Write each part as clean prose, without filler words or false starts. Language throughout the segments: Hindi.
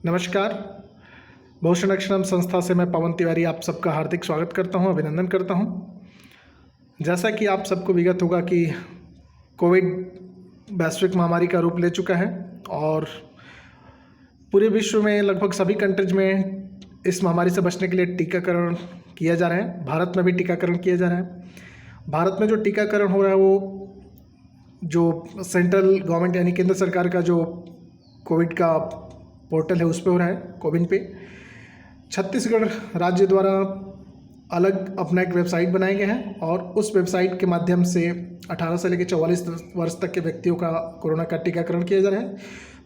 नमस्कार। भूषण अक्षरम संस्था से मैं पवन तिवारी आप सबका हार्दिक स्वागत करता हूं, अभिनंदन करता हूं। जैसा कि आप सबको विगत होगा कि कोविड वैश्विक महामारी का रूप ले चुका है और पूरे विश्व में लगभग सभी कंट्रीज में इस महामारी से बचने के लिए टीकाकरण किया जा रहा है। भारत में भी टीकाकरण किया जा रहा है। भारत में जो टीकाकरण हो रहा है वो जो सेंट्रल गवर्नमेंट यानी केंद्र सरकार का जो कोविड का पोर्टल है उस पर हो रहा है, कोविन पे। छत्तीसगढ़ राज्य द्वारा अलग अपना एक वेबसाइट बनाया गया है और उस वेबसाइट के माध्यम से 18 से लेकर 44 वर्ष तक के व्यक्तियों का कोरोना का टीकाकरण किया जा रहा है।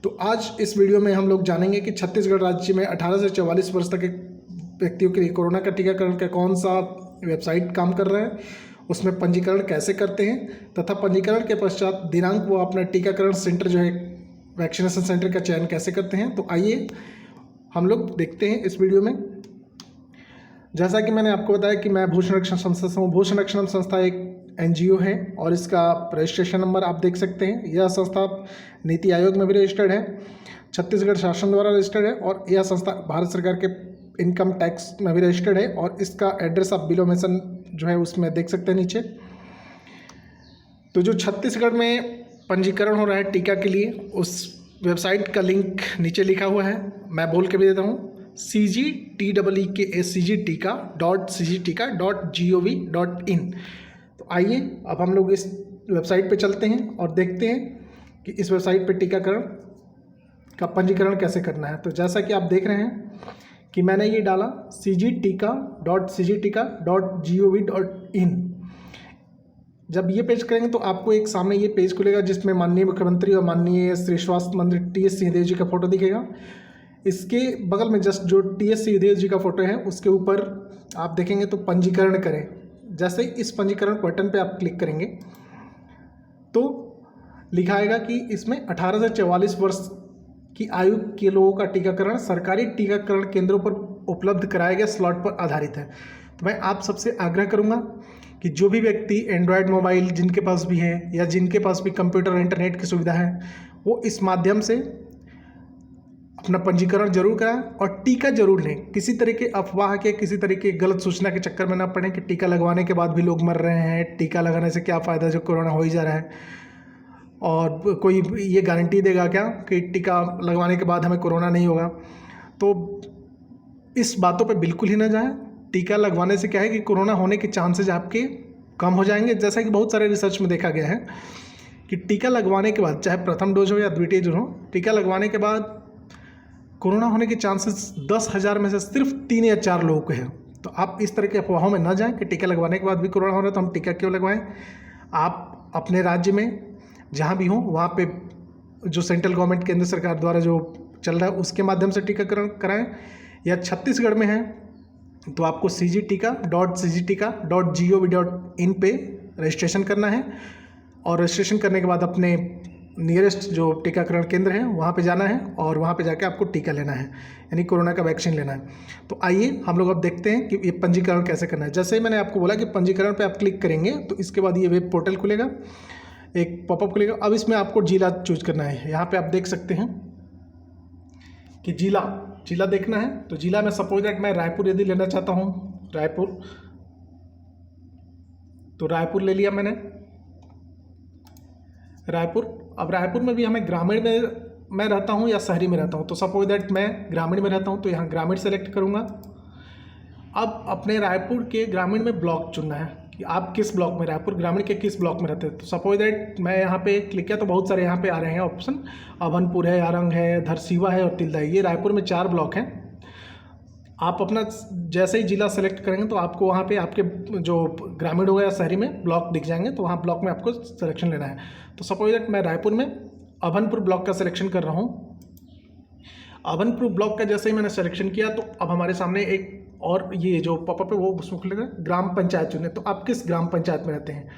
तो आज इस वीडियो में हम लोग जानेंगे कि छत्तीसगढ़ राज्य में 18 से 44 वर्ष तक के व्यक्तियों के लिए कोरोना का टीकाकरण का कौन सा वेबसाइट काम कर रहा है, उसमें पंजीकरण कैसे करते हैं तथा पंजीकरण के पश्चात दिनांक वो अपना टीकाकरण सेंटर जो है वैक्सीनेशन सेंटर का चयन कैसे करते हैं। तो आइए हम लोग देखते हैं इस वीडियो में। जैसा कि मैंने आपको बताया कि मैं भूषण अक्षरम संस्था से हूँ। भूषण अक्षरम संस्था एक NGO है और इसका रजिस्ट्रेशन नंबर आप देख सकते हैं। यह संस्था नीति आयोग में भी रजिस्टर्ड है, छत्तीसगढ़ शासन द्वारा रजिस्टर्ड है और यह संस्था भारत सरकार के इनकम टैक्स में भी रजिस्टर्ड है और इसका एड्रेस आप बिलो मेंशन जो है उसमें देख सकते हैं नीचे। तो जो छत्तीसगढ़ में पंजीकरण हो रहा है टीका के लिए, उस वेबसाइट का लिंक नीचे लिखा हुआ है, मैं बोल के भी देता हूँ, cgteeka.cgteeka.gov.in। तो आइए अब हम लोग इस वेबसाइट पे चलते हैं और देखते हैं कि इस वेबसाइट पे टीकाकरण का पंजीकरण कैसे करना है। तो जैसा कि आप देख रहे हैं कि मैंने ये डाला cgteeka.cgteeka.gov.in। जब ये पेज करेंगे तो आपको एक सामने ये पेज खुलेगा जिसमें माननीय मुख्यमंत्री और माननीय श्री स्वास्थ्य मंत्री TS सिंहदेव जी का फोटो दिखेगा। इसके बगल में जस्ट जो TS सिंहदेव जी का फोटो है उसके ऊपर आप देखेंगे तो पंजीकरण करें। जैसे ही इस पंजीकरण बटन पे आप क्लिक करेंगे तो लिखा आएगा कि इसमें 18 से 44 वर्ष की आयु के लोगों का टीकाकरण सरकारी टीकाकरण केंद्रों पर उपलब्ध कराए गए स्लॉट पर आधारित है। तो मैं आप सबसे आग्रह करूंगा कि जो भी व्यक्ति एंड्रॉयड मोबाइल जिनके पास भी है या जिनके पास भी कंप्यूटर और इंटरनेट की सुविधा है वो इस माध्यम से अपना पंजीकरण जरूर कराएं और टीका जरूर लें। किसी तरह के अफवाह के, किसी तरह के गलत सूचना के चक्कर में ना पड़ें कि टीका लगवाने के बाद भी लोग मर रहे हैं, टीका लगाने से क्या फ़ायदा जो कोरोना हो ही जा रहा है, और कोई ये गारंटी देगा क्या कि टीका लगवाने के बाद हमें कोरोना नहीं होगा। तो इस बातों पे बिल्कुल ही ना जाएं। टीका लगवाने से क्या है कि कोरोना होने के चांसेज आपके कम हो जाएंगे। जैसा कि बहुत सारे रिसर्च में देखा गया है कि टीका लगवाने के बाद, चाहे प्रथम डोज हो या द्वितीय डोज हो, टीका लगवाने के बाद कोरोना होने के चांसेस 10,000 में से सिर्फ 3 या 4 लोगों को है। तो आप इस तरह के अफवाहों में ना जाएं कि टीका लगवाने के बाद भी कोरोना हो रहा है तो हम टीका क्यों लगवाएं। आप अपने राज्य में जहाँ भी हो वहाँ पे जो सेंट्रल गवर्नमेंट केंद्र सरकार द्वारा जो चल रहा है उसके माध्यम से टीकाकरण कराएं, या छत्तीसगढ़ में है तो आपको cgteeka.cgteeka.gov.in पे रजिस्ट्रेशन करना है और रजिस्ट्रेशन करने के बाद अपने नियरेस्ट जो टीकाकरण केंद्र है वहाँ पे जाना है और वहाँ पे जाके आपको टीका लेना है, यानी कोरोना का वैक्सीन लेना है। तो आइए हम लोग अब देखते हैं कि ये पंजीकरण कैसे करना है। जैसे ही मैंने आपको बोला कि पंजीकरण पे आप क्लिक करेंगे तो इसके बाद ये वेब पोर्टल खुलेगा, एक पॉपअप खुलेगा। अब इसमें आपको जिला चूज करना है। यहाँ पे आप देख सकते हैं कि जिला देखना है। तो जिला में सपोज दैट मैं रायपुर यदि लेना चाहता हूँ, रायपुर, तो रायपुर ले लिया मैंने, रायपुर। अब रायपुर में भी हमें ग्रामीण में मैं रहता हूँ या शहरी में रहता हूँ, तो सपोज दैट मैं ग्रामीण में रहता हूँ तो यहाँ ग्रामीण सेलेक्ट करूँगा। अब अपने रायपुर के ग्रामीण में ब्लॉक चुनना है कि आप किस ब्लॉक में, रायपुर ग्रामीण के किस ब्लॉक में रहते हैं। तो सपोज दैट मैं यहाँ पे क्लिक किया तो बहुत सारे यहाँ पे आ रहे हैं ऑप्शन, अभनपुर है, आरंग है, धरसीवा है और तिल्दा है। ये रायपुर में 4 ब्लॉक हैं। आप अपना जैसे ही जिला सेलेक्ट करेंगे तो आपको वहाँ पे आपके जो ग्रामीण हो या शहरी में ब्लॉक दिख जाएंगे, तो वहाँ ब्लॉक में आपको सिलेक्शन लेना है। तो सपोज दैट मैं रायपुर में अभनपुर ब्लॉक का सिलेक्शन कर रहा हूँ। अभनपुर ब्लॉक का जैसे ही मैंने सिलेक्शन किया तो अब हमारे सामने एक और ये जो पॉपअप है वो उसमें खुलेगा, ग्राम पंचायत चुने। तो आप किस ग्राम पंचायत में रहते हैं।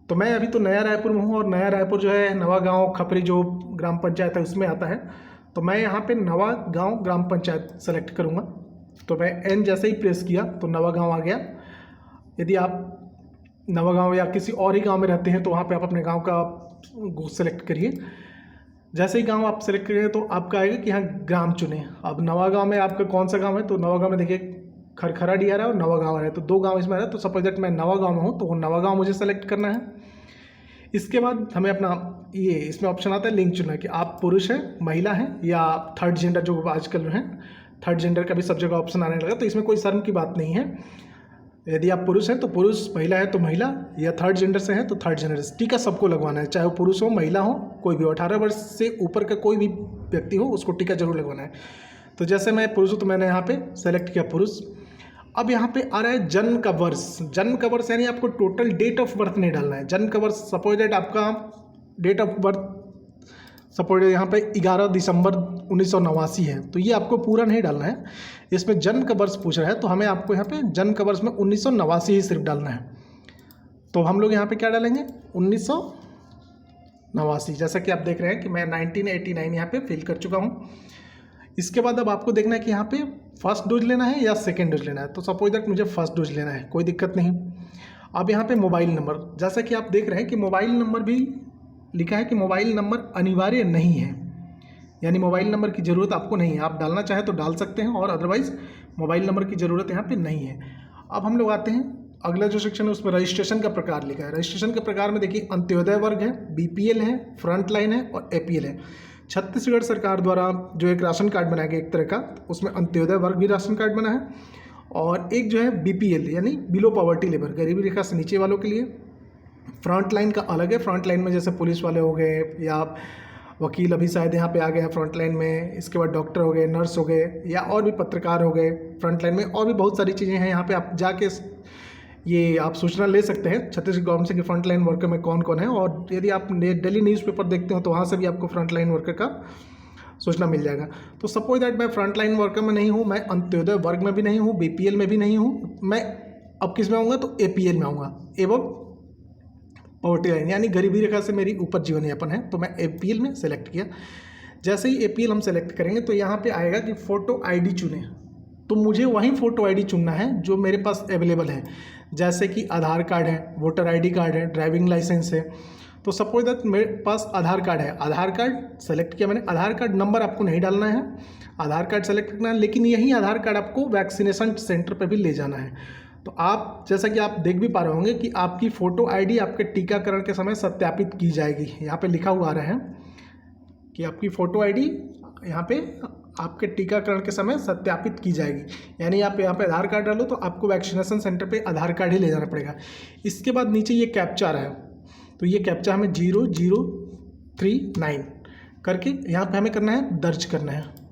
तो मैं अभी तो नया रायपुर में हूँ और नया रायपुर जो है नवा गाँव खपरी जो ग्राम पंचायत है उसमें आता है। तो मैं यहाँ पे नवा गाँव ग्राम पंचायत सेलेक्ट करूँगा। तो मैं N जैसे ही प्रेस किया तो नवा गाँव आ गया। यदि आप नवा गाँव या किसी और ही गाँव में रहते हैं तो वहाँ पे आप अपने गाँव का सेलेक्ट करिए। जैसे ही गांव आप सेलेक्ट करेंगे तो आपका आएगा कि यहाँ ग्राम चुने। अब नवागांव में आपका कौन सा गांव है, तो नवागांव में देखिए खरखरा डी आ रहा है और नवागांव आ रहा है, तो 2 गांव इसमें आ रहा है। तो सपोज दैट मैं नवागांव में हूँ तो वो नवागांव मुझे सेलेक्ट करना है। इसके बाद हमें अपना ये इसमें ऑप्शन आता है लिंग चुनना कि आप पुरुष हैं, महिला हैं या थर्ड जेंडर, जो आजकल है थर्ड जेंडर का भी सब जगह ऑप्शन आने लगा। तो इसमें कोई शर्म की बात नहीं है। यदि आप पुरुष हैं तो पुरुष, महिला है तो महिला, या थर्ड जेंडर से हैं तो थर्ड जेंडर से। टीका सबको लगवाना है, चाहे वो पुरुष हो, महिला हो, कोई भी 18 वर्ष से ऊपर का कोई भी व्यक्ति हो, उसको टीका जरूर लगवाना है। तो जैसे मैं पुरुष हूँ तो मैंने यहाँ पे सेलेक्ट किया पुरुष। अब यहाँ पे आ रहा है जन्म का वर्ष। जन्म का वर्ष यानी आपको टोटल डेट ऑफ बर्थ नहीं डालना है। जन्म का वर्ष सपोज दैट आपका डेट ऑफ बर्थ सपोज यहाँ पे 11 दिसंबर 1989 है, तो ये आपको पूरा नहीं डालना है। इसमें जन्म का वर्ष पूछ रहा है तो हमें आपको यहाँ पे जन्म का वर्ष में 1989 ही सिर्फ डालना है। तो हम लोग यहाँ पे क्या डालेंगे 1989, जैसा कि आप देख रहे हैं कि मैं 1989 यहाँ पे फिल कर चुका हूँ। इसके बाद अब आपको देखना है कि यहाँ पे फर्स्ट डोज लेना है या सेकेंड डोज लेना है। तो सपोज दैट मुझे फर्स्ट डोज लेना है, कोई दिक्कत नहीं। अब यहाँ पे मोबाइल नंबर, जैसा कि आप देख रहे हैं कि मोबाइल नंबर भी लिखा है कि मोबाइल नंबर अनिवार्य नहीं है, यानी मोबाइल नंबर की ज़रूरत आपको नहीं है। आप डालना चाहें तो डाल सकते हैं और अदरवाइज़ मोबाइल नंबर की ज़रूरत यहाँ पे नहीं है। अब हम लोग आते हैं अगला जो सेक्शन है उसमें रजिस्ट्रेशन का प्रकार लिखा है। रजिस्ट्रेशन के प्रकार में देखिए अंत्योदय वर्ग है, BPL है, फ्रंट लाइन है और APL है। छत्तीसगढ़ सरकार द्वारा जो एक राशन कार्ड बनाया गया एक तरह का, उसमें अंत्योदय वर्ग भी राशन कार्ड बना है और एक जो है BPL यानी बिलो पॉवर्टी लेवल, गरीबी रेखा से नीचे वालों के लिए। फ्रंट लाइन का अलग है। फ्रंट लाइन में जैसे पुलिस वाले हो गए या वकील अभी शायद यहाँ पे आ गए हैं फ्रंट लाइन में, इसके बाद डॉक्टर हो गए, नर्स हो गए या और भी पत्रकार हो गए फ्रंट लाइन में, और भी बहुत सारी चीज़ें हैं। यहाँ पे आप जाके ये आप सूचना ले सकते हैं छत्तीसगढ़ गवर्नमेंट से कि फ्रंट लाइन वर्कर में कौन कौन है। और यदि आप डेली न्यूज़पेपर देखते हो तो वहाँ से भी आपको फ्रंट लाइन वर्कर का सूचना मिल जाएगा। तो सपोज दैट मैं फ्रंट लाइन वर्कर में नहीं हूँ, मैं अंत्योदय वर्ग में भी नहीं हूँ, BPL में भी नहीं हूँ, मैं अब किस में आऊँगा तो APL में आऊँगा, एवं पॉवर्टी लाइन यानी गरीबी रेखा से मेरी ऊपर जीवन यापन है, तो मैं APL में सेलेक्ट किया। जैसे ही APL हम सेलेक्ट करेंगे तो यहाँ पे आएगा कि फ़ोटो ID चुने, तो मुझे वही फ़ोटो ID चुनना है जो मेरे पास अवेलेबल है, जैसे कि आधार कार्ड है, वोटर ID कार्ड है, ड्राइविंग लाइसेंस है। तो सपोज दैट मेरे पास आधार कार्ड है, आधार कार्ड सेलेक्ट किया मैंने। आधार कार्ड नंबर आपको नहीं डालना है, आधार कार्ड सेलेक्ट करना है, लेकिन यही आधार कार्ड आपको वैक्सीनेशन सेंटर पर भी ले जाना है। तो आप जैसा कि आप देख भी पा रहे होंगे कि आपकी फ़ोटो ID आपके टीकाकरण के समय सत्यापित की जाएगी। यहाँ पे लिखा हुआ आ रहा है कि आपकी फ़ोटो ID यहाँ पे आपके टीकाकरण के समय सत्यापित की जाएगी, यानी आप यहाँ पे आधार कार्ड डालो तो आपको वैक्सीनेशन सेंटर पे आधार कार्ड ही ले जाना पड़ेगा। इसके बाद नीचे ये कैप्चा है, तो ये कैप्चा हमें 0039 करके यहाँ पे हमें करना है, दर्ज करना है।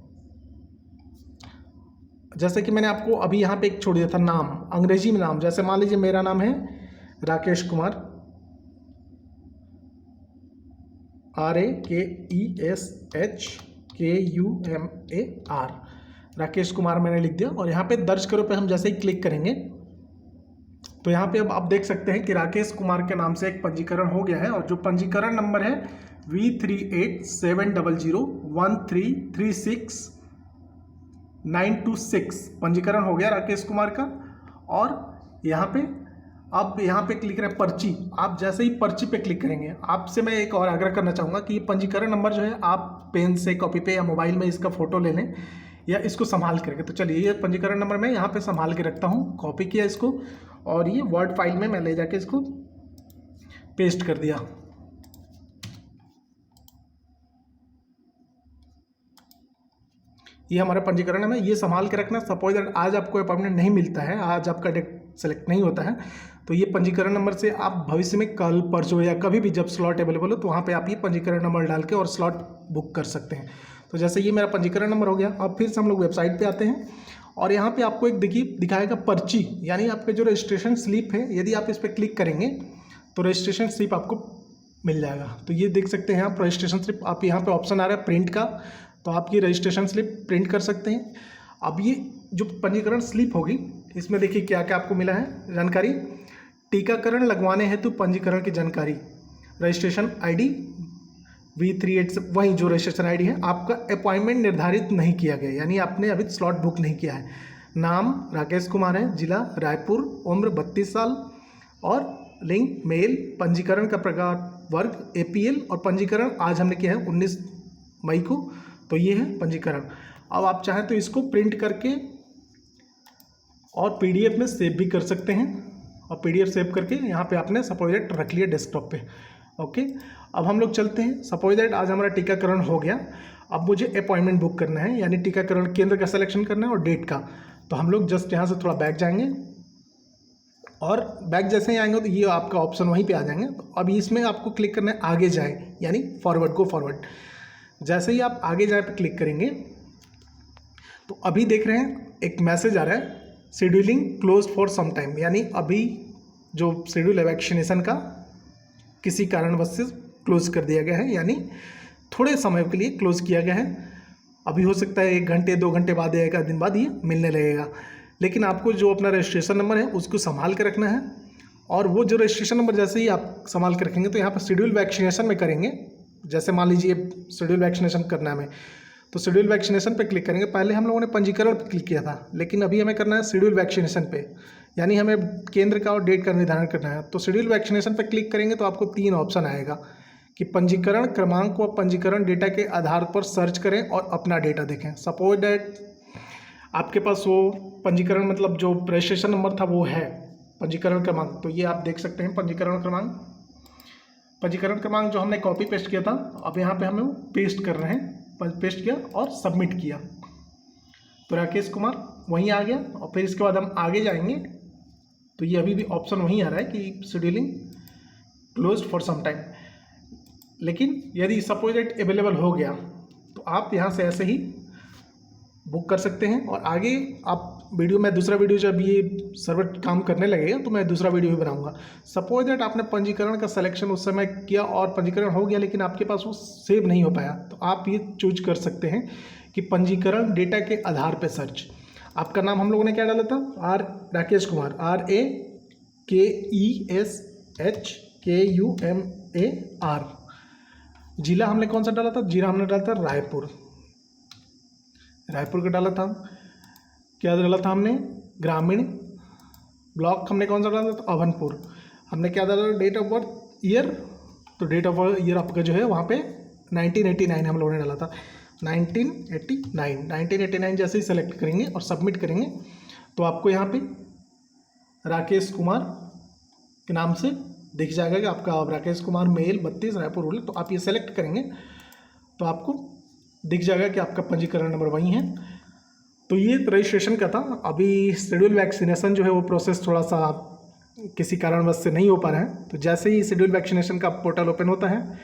जैसे कि मैंने आपको अभी यहाँ पे एक छोड़ दिया था नाम, अंग्रेजी में नाम, जैसे मान लीजिए मेरा नाम है राकेश कुमार, RAKESHKUMAR, राकेश कुमार मैंने लिख दिया। और यहाँ पे दर्ज करो पे हम जैसे ही क्लिक करेंगे तो यहाँ पे अब आप देख सकते हैं कि राकेश कुमार के नाम से एक पंजीकरण हो गया है, और जो पंजीकरण नंबर है V3870133926 पंजीकरण हो गया राकेश कुमार का। और यहाँ पे अब यहाँ पे क्लिक करें पर्ची, आप जैसे ही पर्ची पे क्लिक करेंगे, आपसे मैं एक और आग्रह करना चाहूँगा कि ये पंजीकरण नंबर जो है आप पेन से कॉपी पे या मोबाइल में इसका फ़ोटो ले लें या इसको संभाल करके। तो चलिए ये पंजीकरण नंबर मैं यहाँ पे संभाल के रखता हूँ, कॉपी किया इसको और ये वर्ड फाइल में मैं ले जाके इसको पेस्ट कर दिया। ये हमारा पंजीकरण है, ये संभाल के रखना। सपोज दैट आज आपको अपॉइंटमेंट नहीं मिलता है, आज आपका डेट सेलेक्ट नहीं होता है, तो ये पंजीकरण नंबर से आप भविष्य में कल परसों या कभी भी जब स्लॉट अवेलेबल हो तो वहाँ पे आप ये पंजीकरण नंबर डाल के और स्लॉट बुक कर सकते हैं। तो जैसे ये मेरा पंजीकरण नंबर हो गया। अब फिर से हम लोग वेबसाइट पे आते हैं और यहाँ पे आपको एक देखिए दिखाएगा पर्ची, यानी आपके जो रजिस्ट्रेशन स्लिप है, यदि आप इस पर क्लिक करेंगे तो रजिस्ट्रेशन स्लिप आपको मिल जाएगा। तो ये देख सकते हैं आप रजिस्ट्रेशन स्लिप, आप यहाँ पे ऑप्शन आ रहा है प्रिंट का, तो आप ये रजिस्ट्रेशन स्लिप प्रिंट कर सकते हैं। अब ये जो पंजीकरण स्लिप होगी इसमें देखिए क्या क्या आपको मिला है जानकारी। टीकाकरण लगवाने हेतु पंजीकरण की जानकारी, रजिस्ट्रेशन ID V38 वही जो रजिस्ट्रेशन ID है। आपका अपॉइंटमेंट निर्धारित नहीं किया गया, यानी आपने अभी स्लॉट बुक नहीं किया है। नाम राकेश कुमार है, जिला रायपुर, उम्र 32 साल और लिंग मेल। पंजीकरण का प्रकार वर्ग APL और पंजीकरण आज हमने किया है 19 मई को। तो ये है पंजीकरण। अब आप चाहें तो इसको प्रिंट करके और PDF में सेव भी कर सकते हैं, और PDF सेव करके यहाँ पे आपने सपोज दैट रख लिया डेस्कटॉप पे। ओके, अब हम लोग चलते हैं। सपोज दैट आज हमारा टीकाकरण हो गया, अब मुझे अपॉइंटमेंट बुक करना है, यानी टीकाकरण केंद्र का सिलेक्शन करना है और डेट का। तो हम लोग जस्ट यहाँ से थोड़ा बैक जाएंगे, और बैक जैसे ही आएंगे तो ये आपका ऑप्शन वहीं पे आ जाएंगे। तो अब इसमें आपको क्लिक करना है आगे जाए, यानी फॉरवर्ड, गो फॉरवर्ड। जैसे ही आप आगे जाए पे क्लिक करेंगे तो अभी देख रहे हैं एक मैसेज आ रहा है, scheduling close for some time, यानी अभी जो शेड्यूल है वैक्सीनेशन का किसी कारणवश से क्लोज कर दिया गया है, यानी थोड़े समय के लिए क्लोज किया गया है। अभी हो सकता है 1 घंटे 2 घंटे बाद या 1 दिन बाद ये मिलने लगेगा, लेकिन आपको जो अपना रजिस्ट्रेशन नंबर है उसको संभाल के रखना है। और वो जो रजिस्ट्रेशन नंबर जैसे ही आप संभाल के रखेंगे तो यहाँ पर शेड्यूल वैक्सीनेशन में करेंगे। जैसे मान लीजिए शेड्यूल वैक्सीनेशन करना है हमें, तो शेड्यूल वैक्सीनेशन पे क्लिक करेंगे। पहले हम लोगों ने पंजीकरण पे क्लिक किया था, लेकिन अभी हमें करना है शेड्यूल वैक्सीनेशन पे, यानी हमें केंद्र का और डेट का निर्धारण करना है। तो शेड्यूल वैक्सीनेशन पे क्लिक करेंगे तो आपको 3 ऑप्शन आएगा कि पंजीकरण क्रमांक व पंजीकरण डेटा के आधार पर सर्च करें और अपना डेटा देखें। सपोज दैट आपके पास वो पंजीकरण मतलब जो रजिस्ट्रेशन नंबर था वो है पंजीकरण क्रमांक, तो ये आप देख सकते हैं पंजीकरण क्रमांक जो हमने कॉपी पेस्ट किया था, अब यहाँ पे हमें वो पेस्ट कर रहे हैं। पेस्ट किया और सबमिट किया तो राकेश कुमार वहीं आ गया। और फिर इसके बाद हम आगे जाएंगे तो ये अभी भी ऑप्शन वहीं आ रहा है कि scheduling closed for some time. लेकिन यदि सपोज दैट अवेलेबल हो गया तो आप यहाँ से ऐसे ही बुक कर सकते हैं। और आगे आप दूसरा वीडियो जब ये सर्वर काम करने लगेगा तो मैं दूसरा वीडियो भी बनाऊंगा। सपोज दैट आपने पंजीकरण का सिलेक्शन उस समय किया और पंजीकरण हो गया, लेकिन आपके पास वो सेव नहीं हो पाया, तो आप ये चूज कर सकते हैं कि पंजीकरण डेटा के आधार पे सर्च। आपका नाम हम लोगों ने क्या डाला था, राकेश कुमार, RAKESHKUMAR। जिला हमने कौन सा डाला था, जिला हमने डाला था रायपुर का डाला था। क्या डाला था हमने, ग्रामीण। ब्लॉक हमने कौन सा डाला था, अभनपुर। हमने क्या डाला, डेट ऑफ बर्थ ईयर, तो डेट ऑफ बर्थ ईयर आपका जो है वहाँ पे 1989 हम लोगों ने डाला था, 1989 जैसे ही सेलेक्ट करेंगे और सबमिट करेंगे तो आपको यहाँ पे राकेश कुमार के नाम से दिख जाएगा कि आपका राकेश कुमार मेल 32 रायपुर रूरल। तो आप ये सेलेक्ट करेंगे तो आपको दिख जाएगा कि आपका पंजीकरण नंबर वही है। तो ये रजिस्ट्रेशन का था। अभी शेड्यूल वैक्सीनेशन जो है वो प्रोसेस थोड़ा सा किसी कारणवश से नहीं हो पा रहा है, तो जैसे ही शेड्यूल वैक्सीनेशन का पोर्टल ओपन होता है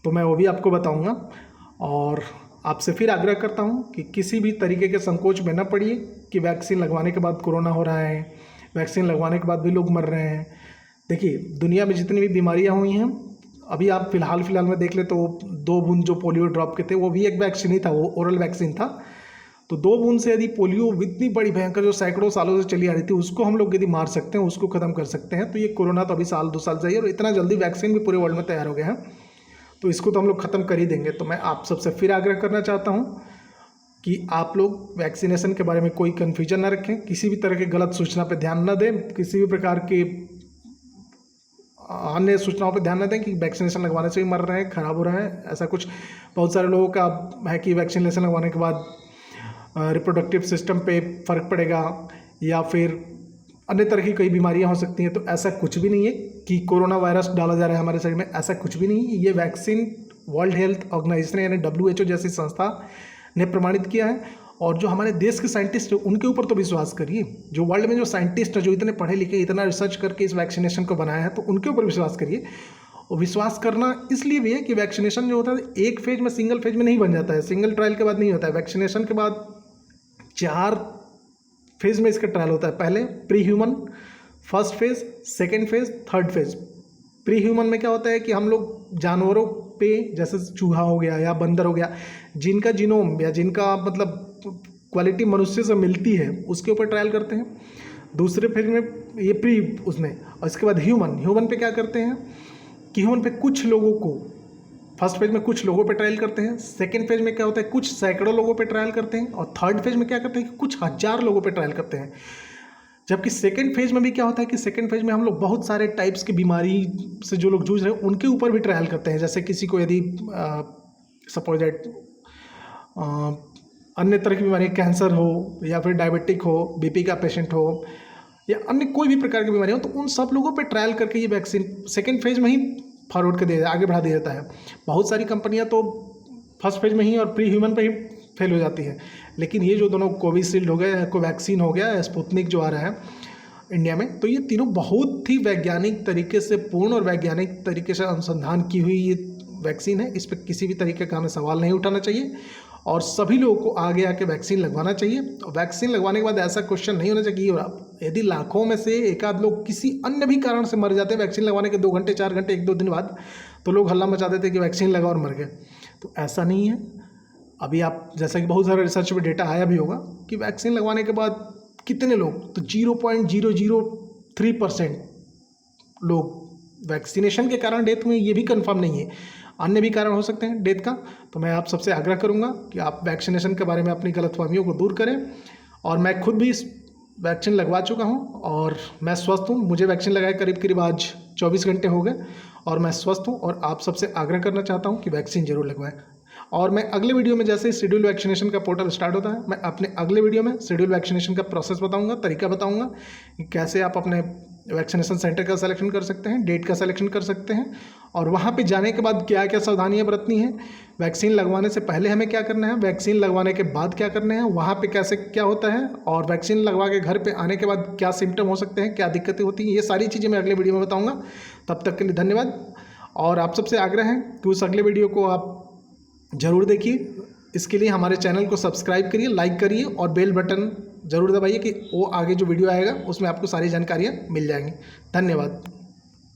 तो मैं वो भी आपको बताऊंगा। और आपसे फिर आग्रह करता हूं कि किसी भी तरीके के संकोच में न पड़िए कि वैक्सीन लगवाने के बाद कोरोना हो रहा है, वैक्सीन लगवाने के बाद भी लोग मर रहे हैं। देखिए, दुनिया में जितनी भी बीमारियाँ हुई हैं, अभी आप फिलहाल में देख ले तो 2 बूंद जो पोलियो ड्रॉप के थे वो भी एक वैक्सीन ही था, वो ओरल वैक्सीन था। तो 2 बूंद से यदि पोलियो इतनी बड़ी भयंकर जो सैकड़ों सालों से चली आ रही थी उसको हम लोग यदि मार सकते हैं, उसको ख़त्म कर सकते हैं, तो ये कोरोना तो अभी 1-2 साल से ही है और इतना जल्दी वैक्सीन भी पूरे वर्ल्ड में तैयार हो गया है, तो इसको तो हम लोग ख़त्म कर ही देंगे। तो मैं आप सबसे फिर आग्रह करना चाहता हूँ कि आप लोग वैक्सीनेशन के बारे में कोई कन्फ्यूजन ना रखें, किसी भी तरह के गलत सूचना पर ध्यान न दें, किसी भी प्रकार के अन्य सूचनाओं पर ध्यान न दें कि वैक्सीनेशन लगवाने से ही मर रहे हैं, ख़राब हो रहा है। ऐसा कुछ बहुत सारे लोगों का है कि वैक्सीनेशन लगवाने के बाद रिप्रोडक्टिव सिस्टम पे फ़र्क पड़ेगा या फिर अन्य तरह की कई बीमारियां हो सकती हैं। तो ऐसा कुछ भी नहीं है कि कोरोना वायरस डाला जा रहा है हमारे शरीर में, ऐसा कुछ भी नहीं है। ये वैक्सीन वर्ल्ड हेल्थ ऑर्गेनाइजेशन यानी WHO जैसी संस्था ने प्रमाणित किया है। और जो हमारे देश के साइंटिस्ट हैं उनके ऊपर तो विश्वास करिए, जो वर्ल्ड में जो साइंटिस्ट हैं जो इतने पढ़े लिखे इतना रिसर्च करके इस वैक्सीनेशन को बनाया है, तो उनके ऊपर विश्वास करिए। और विश्वास करना इसलिए भी है कि वैक्सीनेशन जो होता है एक फेज में, सिंगल फेज में नहीं बन जाता है, सिंगल ट्रायल के बाद नहीं होता है। वैक्सीनेशन के बाद 4 फेज में इसका ट्रायल होता है। पहले pre human, first phase, second phase, third phase. Pre human में क्या होता है कि हम लोग जानवरों पे, जैसे चूहा हो गया या बंदर हो गया, जिनका जीनोम या जिनका मतलब क्वालिटी मनुष्य से मिलती है, उसके ऊपर ट्रायल करते हैं। दूसरे फेज में ये प्री उसमें, और इसके बाद ह्यूमन पे क्या करते हैं कि ह्यूमन पे कुछ लोगों को, फर्स्ट फेज में कुछ लोगों पे ट्रायल करते हैं, सेकेंड फेज में क्या होता है कुछ सैकड़ों लोगों पे ट्रायल करते हैं, और थर्ड फेज में क्या करते हैं कि कुछ 1000 लोगों पे ट्रायल करते हैं। जबकि सेकेंड फेज में भी क्या होता है कि सेकेंड फेज में हम लोग बहुत सारे टाइप्स की बीमारी से जो लोग जूझ रहे हैं उनके ऊपर भी ट्रायल करते हैं। जैसे किसी को यदि सपोज दैट अन्य तरह की बीमारी, कैंसर हो या फिर डायबिटिक हो, बीपी का पेशेंट हो या अन्य कोई भी प्रकार की बीमारी हो, तो उन सब लोगों पे ट्रायल करके ये वैक्सीन सेकेंड फेज में ही फॉरवर्ड कर दिया, आगे बढ़ा दिया जाता है। बहुत सारी कंपनियां तो फर्स्ट फेज में ही और प्री ह्यूमन पे ही फेल हो जाती है, लेकिन ये जो दोनों कोविशील्ड हो गया, कोवैक्सीन हो गया, स्पुतनिक जो आ रहा है इंडिया में, तो ये तीनों बहुत ही वैज्ञानिक तरीके से, पूर्ण और वैज्ञानिक तरीके से अनुसंधान की हुई ये वैक्सीन है। इस पर किसी भी तरीके का हमें सवाल नहीं उठाना चाहिए और सभी लोगों को आगे आके वैक्सीन लगवाना चाहिए। और वैक्सीन लगवाने के बाद ऐसा क्वेश्चन नहीं होना चाहिए कि यदि लाखों में से एक आध लोग किसी अन्य भी कारण से मर जाते हैं वैक्सीन लगवाने के 2 घंटे 4 घंटे 1-2 दिन बाद, तो लोग हल्ला मचा देते कि वैक्सीन लगा और मर गए। तो ऐसा नहीं है। अभी आप जैसा कि बहुत सारे रिसर्च में डेटा आया भी होगा कि वैक्सीन लगवाने के बाद कितने लोग, तो 0.003% लोग वैक्सीनेशन के कारण डेथ हुए, ये भी कंफर्म नहीं है। अन्य भी कारण हो सकते हैं डेथ का। तो मैं आप सबसे आग्रह करूंगा कि आप वैक्सीनेशन के बारे में अपनी गलतफहमियों को दूर करें। और मैं खुद भी वैक्सीन लगवा चुका हूं और मैं स्वस्थ हूं। मुझे वैक्सीन लगाए करीब आज 24 घंटे हो गए और मैं स्वस्थ हूं और आप सबसे आग्रह करना चाहता हूं कि वैक्सीन जरूर लगवाएं। और मैं अगले वीडियो में, जैसे शेड्यूल वैक्सीनेशन का पोर्टल स्टार्ट होता है, मैं अपने अगले वीडियो में शेड्यूल वैक्सीनेशन का प्रोसेस बताऊंगा, तरीका बताऊंगा कि कैसे आप अपने वैक्सीनेशन सेंटर का सिलेक्शन कर सकते हैं, डेट का सिलेक्शन कर सकते हैं और वहाँ पे जाने के बाद क्या क्या सावधानियाँ बरतनी हैं, वैक्सीन लगवाने से पहले हमें क्या करना है, वैक्सीन लगवाने के बाद क्या करना है, वहाँ पे कैसे क्या होता है और वैक्सीन लगवा के घर पे आने के बाद क्या सिम्टम हो सकते हैं, क्या दिक्कतें होती हैं, ये सारी चीज़ें मैं अगले वीडियो में बताऊँगा। तब तक के लिए धन्यवाद। और आप सबसे आग्रह है कि उस अगले वीडियो को आप ज़रूर देखिए। इसके लिए हमारे चैनल को सब्सक्राइब करिए, लाइक करिए और बेल बटन ज़रूर दबाइए कि वो आगे जो वीडियो आएगा उसमें आपको सारी जानकारियाँ मिल जाएंगी। धन्यवाद।